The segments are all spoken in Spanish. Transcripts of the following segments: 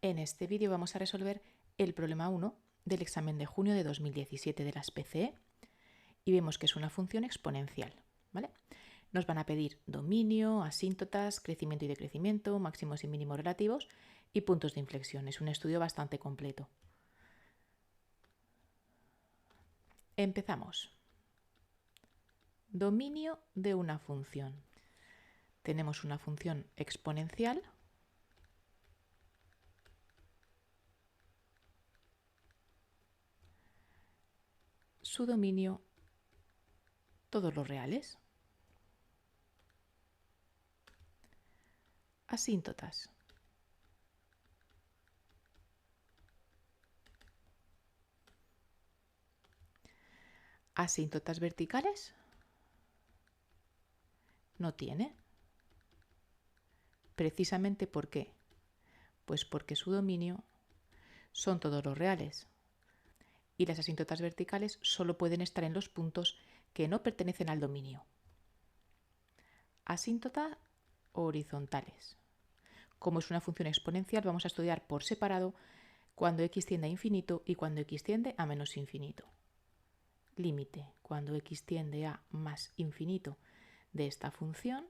En este vídeo vamos a resolver el problema 1 del examen de junio de 2017 de las PCE y vemos que es una función exponencial, ¿vale? Nos van a pedir dominio, asíntotas, crecimiento y decrecimiento, máximos y mínimos relativos y puntos de inflexión. Es un estudio bastante completo. Empezamos. Dominio de una función. Tenemos una función exponencial su dominio todos los reales. Asíntotas. Asíntotas verticales. No tiene. ¿Precisamente por qué? Pues porque su dominio son todos los reales. Y las asíntotas verticales solo pueden estar en los puntos que no pertenecen al dominio. Asíntotas horizontales. Como es una función exponencial, vamos a estudiar por separado cuando x tiende a infinito y cuando x tiende a menos infinito. Límite cuando x tiende a más infinito de esta función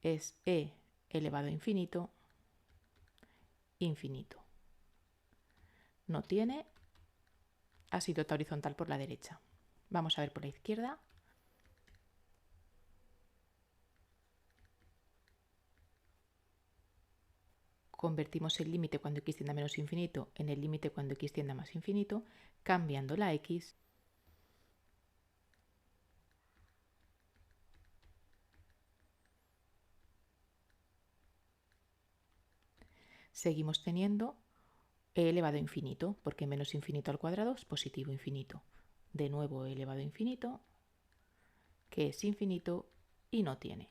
es e elevado a infinito, infinito. No tiene asíntota horizontal por la derecha. Vamos a ver por la izquierda. Convertimos el límite cuando x tiende a menos infinito en el límite cuando x tiende a más infinito, cambiando la x seguimos teniendo e elevado a infinito, porque menos infinito al cuadrado es positivo infinito. De nuevo e elevado a infinito, que es infinito y no tiene.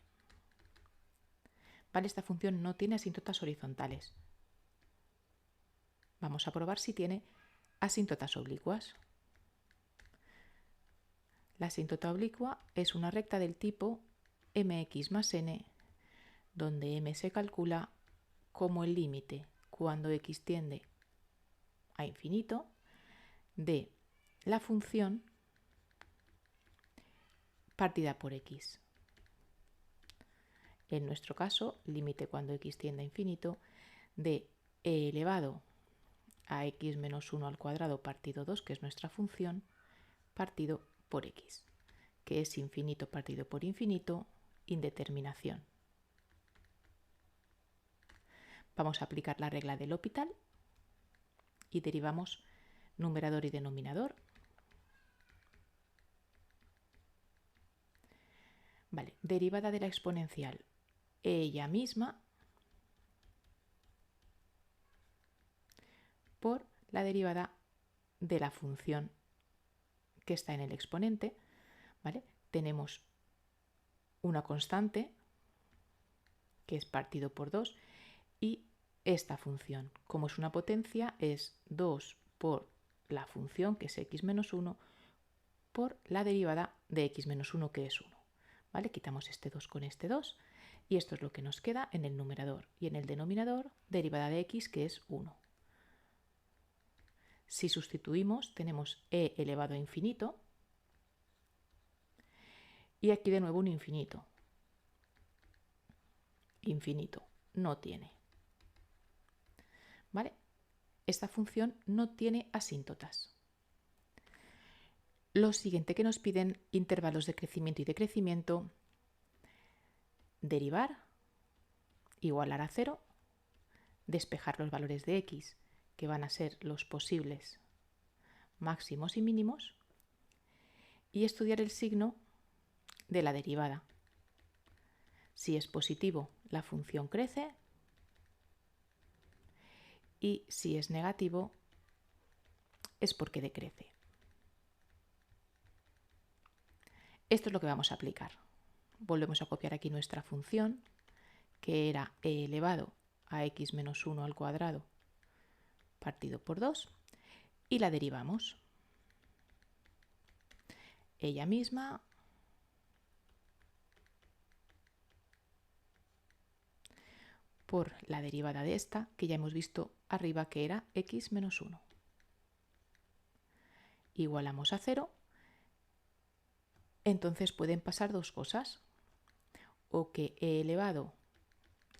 Vale, esta función no tiene asíntotas horizontales. Vamos a probar si tiene asíntotas oblicuas. La asíntota oblicua es una recta del tipo mx más n, donde m se calcula como el límite cuando x tiende a infinito de la función partida por x. En nuestro caso, límite cuando x tiende a infinito de e elevado a x menos 1 al cuadrado partido 2, que es nuestra función, partido por x, que es infinito partido por infinito, indeterminación. Vamos a aplicar la regla del L'Hopital y derivamos numerador y denominador. Vale, derivada de la exponencial ella misma por la derivada de la función que está en el exponente, ¿vale? Tenemos una constante que es partido por 2 y esta función, como es una potencia, es 2 por la función, que es x menos 1, por la derivada de x menos 1, que es 1. ¿Vale? Quitamos este 2 con este 2 y esto es lo que nos queda en el numerador. Y en el denominador, derivada de x, que es 1. Si sustituimos, tenemos e elevado a infinito y aquí de nuevo un infinito. Infinito, no tiene. ¿Vale? Esta función no tiene asíntotas. Lo siguiente que nos piden, intervalos de crecimiento y decrecimiento, derivar, igualar a 0, despejar los valores de x, que van a ser los posibles máximos y mínimos, y estudiar el signo de la derivada. Si es positivo, la función crece, y si es negativo, es porque decrece. Esto es lo que vamos a aplicar. Volvemos a copiar aquí nuestra función, que era e elevado a x menos 1 al cuadrado partido por 2, y la derivamos. Ella misma por la derivada de esta, que ya hemos visto arriba que era x menos 1. Igualamos a 0. Entonces pueden pasar dos cosas. O que e elevado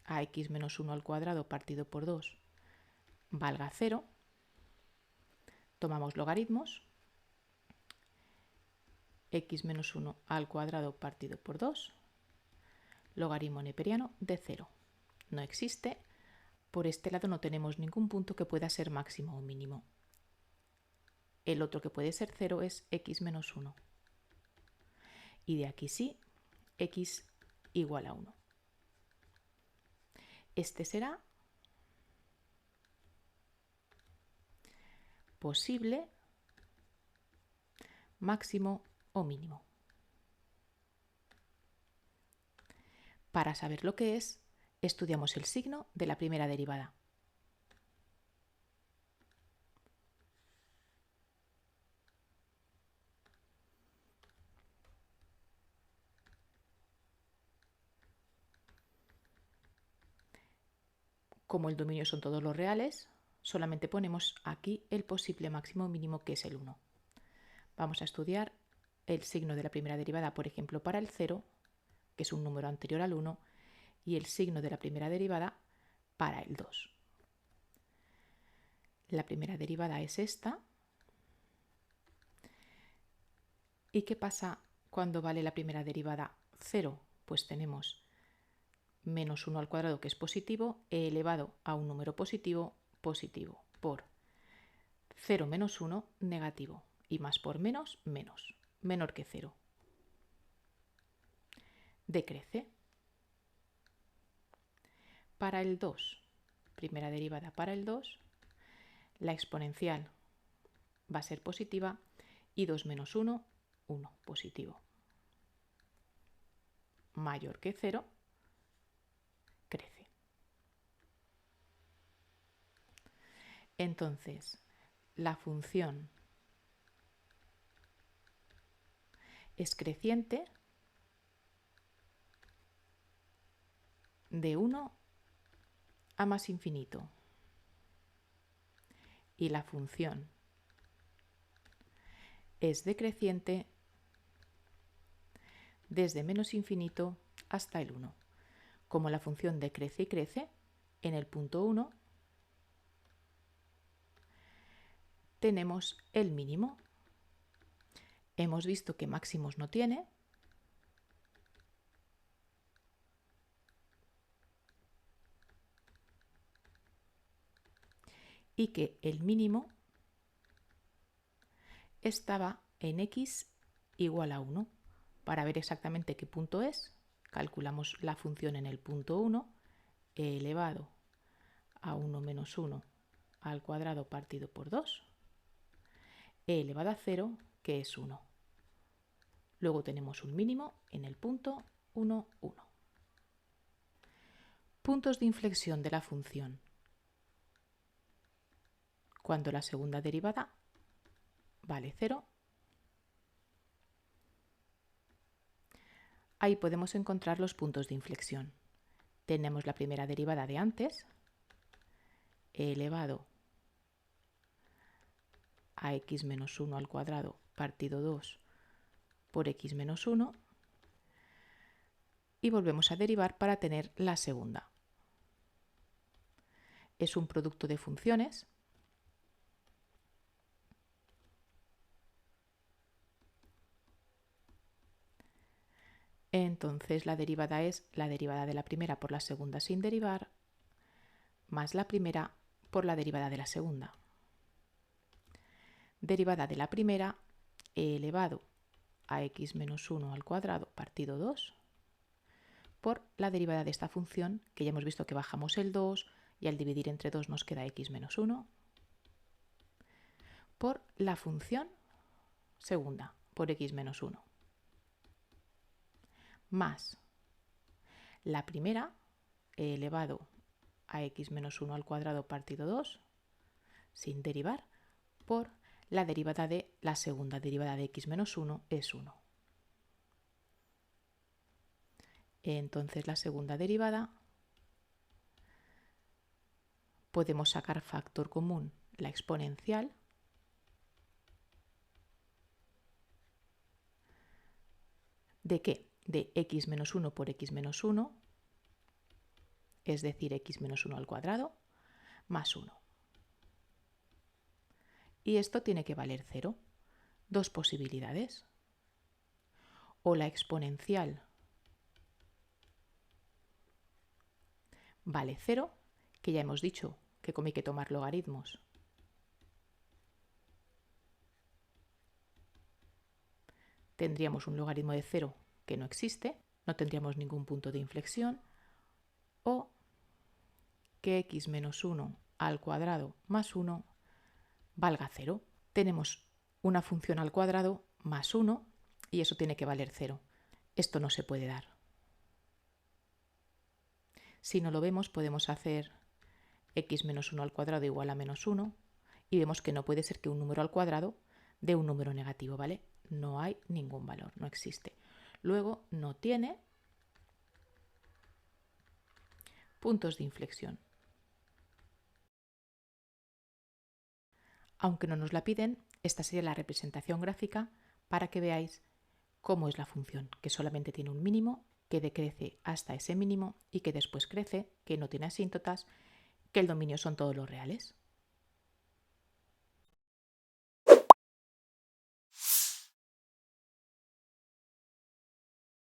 a x menos 1 al cuadrado partido por 2 valga 0. Tomamos logaritmos. X menos 1 al cuadrado partido por 2. Logaritmo neperiano de 0. No existe. Por este lado no tenemos ningún punto que pueda ser máximo o mínimo. El otro que puede ser 0 es x menos 1. Y de aquí sí, x igual a 1. Este será posible, máximo o mínimo. Para saber lo que es, estudiamos el signo de la primera derivada. Como el dominio son todos los reales, solamente ponemos aquí el posible máximo o mínimo, que es el 1. Vamos a estudiar el signo de la primera derivada, por ejemplo, para el 0, que es un número anterior al 1, y el signo de la primera derivada para el 2. La primera derivada es esta. ¿Y qué pasa cuando vale la primera derivada 0? Pues tenemos menos 1 al cuadrado, que es positivo, e elevado a un número positivo, positivo, por 0 menos 1, negativo, y más por menos, menos, menor que 0. Decrece. Para el 2, primera derivada para el 2, la exponencial va a ser positiva y 2 menos 1, 1, positivo. Mayor que 0, crece. Entonces, la función es creciente de 1 a más infinito. Y la función es decreciente desde menos infinito hasta el 1. Como la función decrece y crece, en el punto 1 tenemos el mínimo. Hemos visto que máximos no tiene. Y que el mínimo estaba en x igual a 1. Para ver exactamente qué punto es, calculamos la función en el punto 1, e elevado a 1 menos 1 al cuadrado partido por 2, e elevado a 0, que es 1. Luego tenemos un mínimo en el punto 1, 1. Puntos de inflexión de la función. Cuando la segunda derivada vale 0, ahí podemos encontrar los puntos de inflexión. Tenemos la primera derivada de antes, e elevado a x menos 1 al cuadrado partido 2 por x menos 1, y volvemos a derivar para tener la segunda. Es un producto de funciones. Entonces la derivada es la derivada de la primera por la segunda sin derivar, más la primera por la derivada de la segunda. Derivada de la primera, e elevado a x menos 1 al cuadrado partido 2, por la derivada de esta función, que ya hemos visto que bajamos el 2 y al dividir entre 2 nos queda x menos 1, por la función segunda, por x menos 1, más la primera, e elevado a x menos 1 al cuadrado partido 2, sin derivar, por la derivada de la segunda derivada de x menos 1 es 1. Entonces la segunda derivada podemos sacar factor común la exponencial ¿de qué? De x menos 1 por x menos 1, es decir, x menos 1 al cuadrado, más 1. Y esto tiene que valer 0. Dos posibilidades. O la exponencial vale 0, que ya hemos dicho que como hay que tomar logaritmos, tendríamos un logaritmo de 0 que no existe, no tendríamos ningún punto de inflexión, o que x menos 1 al cuadrado más 1 valga 0. Tenemos una función al cuadrado más 1 y eso tiene que valer 0. Esto no se puede dar. Si no lo vemos, podemos hacer x menos 1 al cuadrado igual a menos 1 y vemos que no puede ser que un número al cuadrado dé un número negativo, ¿vale? No hay ningún valor, no existe. Luego, no tiene puntos de inflexión. Aunque no nos la piden, esta sería la representación gráfica para que veáis cómo es la función, que solamente tiene un mínimo, que decrece hasta ese mínimo y que después crece, que no tiene asíntotas, que el dominio son todos los reales.